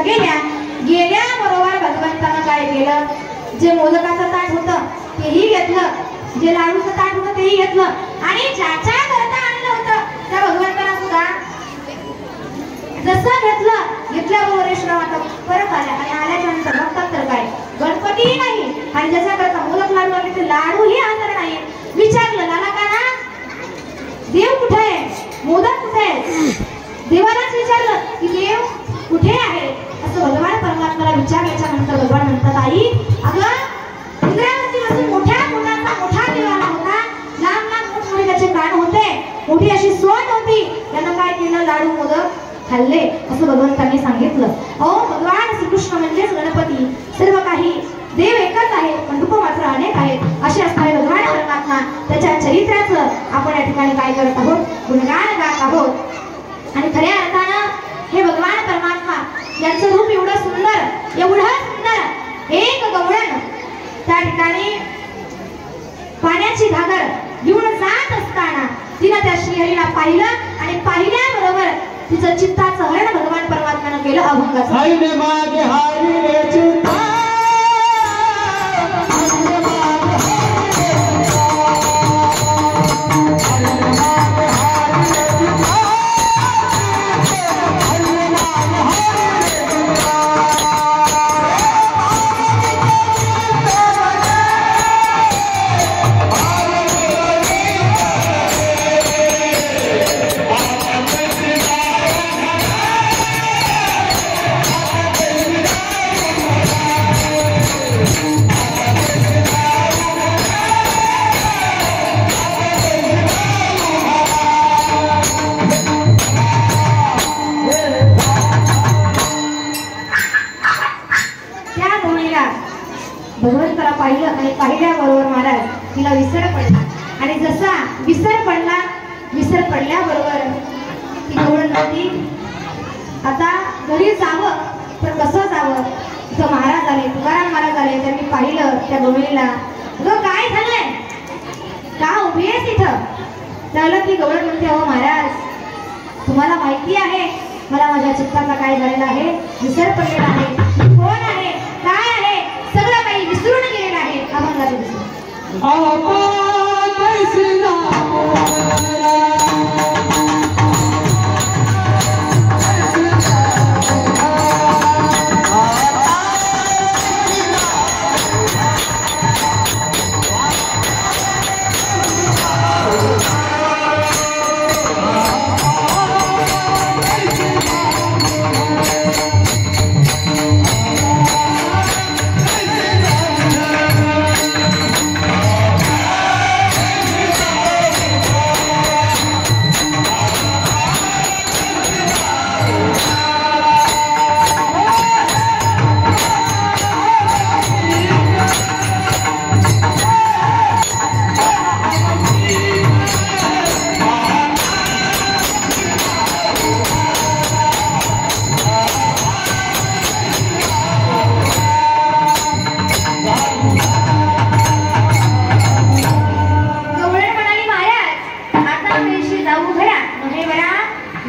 गेल्या गेल्याबरोबर भगवंतानं काय केलं, जे मोदकाचं ताट होतं तेही घेतलं, जे लाडूचं ताट होतं तेही घेतलं आणि ज्याच्या करता आणलं होतं त्या भगवंतानं सुद्धा जसं घेतल्याबरोबर आता परत आल्या आणि आल्याच्या नंतर बघतात तर काय गणपतीही नाही आणि ज्याच्या करता मोदक लाडू आले ते लाडूही आणणार नाही. विचारलं लाला काना देव कुठे आहे, मोदक कुठे आहे? देवालाच विचारलं की देव कुठे आहे असं भगवान परमात्म्याला विचारल्याच्या नंतर भगवान म्हणतात आई अगं इंद्रावती पासून मोठ्या मोठाचा मोठा देव आला होता, लांब लांब मोठमोठे त्याचे कान होते, मोठी अशी सोट होती, त्यानं काय केलं लाडू मोदक खाल्ले असं भगवंतांनी सांगितलं. अहो भगवान श्रीकृष्ण म्हणजेच गणपती, सर्व काही देव एकच आहे पण रूप मात्र अनेक आहेत असे असणारे भगवान परमात्मा त्याच्या चरित्राचं आपण या ठिकाणी काय करत आहोत, गुणगान गात आहोत. आणि खऱ्या अर्थानं हे भगवान परमात्मा यांचं रूप एवढं सुंदर एक गवळण त्या ठिकाणी पाण्याची घागर घेऊन जात असताना तिनं त्या श्रीहरीला पाहिलं आणि पाहिल्याबरोबर तिचं चित्ताचं हरण भगवान परमात्म्यानं केलं अभंगाचं. भगवंताला पाहिलं आणि पाहिल्याबरोबर महाराज तिला विसर पडला आणि जसा विसर पडल्याबरोबर ती गवळण होती. आता घरी जावं तर कसं जावं, तिथं महाराज आले, तुकाराम महाराज आले, त्यांनी पाहिलं त्या गवळीला, अगं काय झालंय, का उभी आहेस इथं? त्याला ती गवळण म्हणते, अहो महाराज तुम्हाला माहिती आहे मला माझ्या चित्ताचा काय झालेला आहे, विसर पडलेला आहे, कोण आहे काय आहे सगळं काही विसरून गेलेलं आहे. अभंगाचे विसरून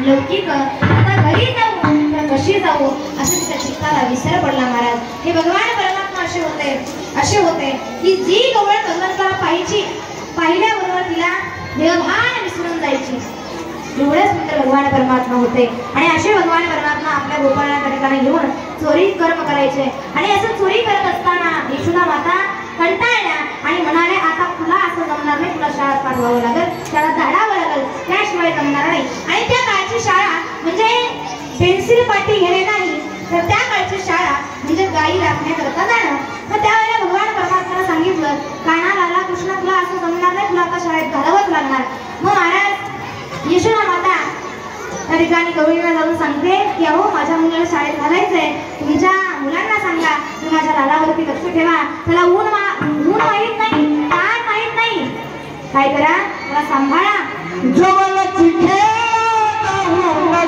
लौकिक आता घरी जाऊ तर कशी जाऊ असं तिच्या चित्ताला विसर पडला. महाराज हे भगवान परमात्मा असे होते की जी गवळ भगवंताला पाहिल्याबरोबर तिला देवभान विसरून जायची. एवढे सुंदर भगवान परमात्मा होते आणि असे भगवान परमात्मा आपल्या गोपाळाच्या ठिकाणी घेऊन चोरी कर्म करायचे आणि असं चोरी करत असताना यशोदा माता कंटाळल्या आणि म्हणाले आता तुला असं जमणार नाही, तुला शाळेत पाठवावं लागेल, त्याला धाडावं लागेल, त्याशिवाय जमणार नाही. आणि त्या काळची शाळा म्हणजे पेन्सिल पाटी घेणे नाही तर त्या काळची शाळा म्हणजे गाई राखण्याकरता जाणं. मग त्यावेळेला भगवान परमात्म्याला सांगितलं काना लाला कृष्ण तुला असं जमणार नाही, तुला आता शाळेत घालावंच लागणार. मग महाराज यशोदा माता त्या ठिकाणी गवळीला जाऊन सांगते की अहो माझ्या मुलाला शाळेत घालायचंय, तुमच्या मुलांना सांगा की माझ्या लालावरती लक्ष ठेवा, त्याला ऊन माहित नाही, ताण माहित नाही, काय करा त्याला सांभाळा.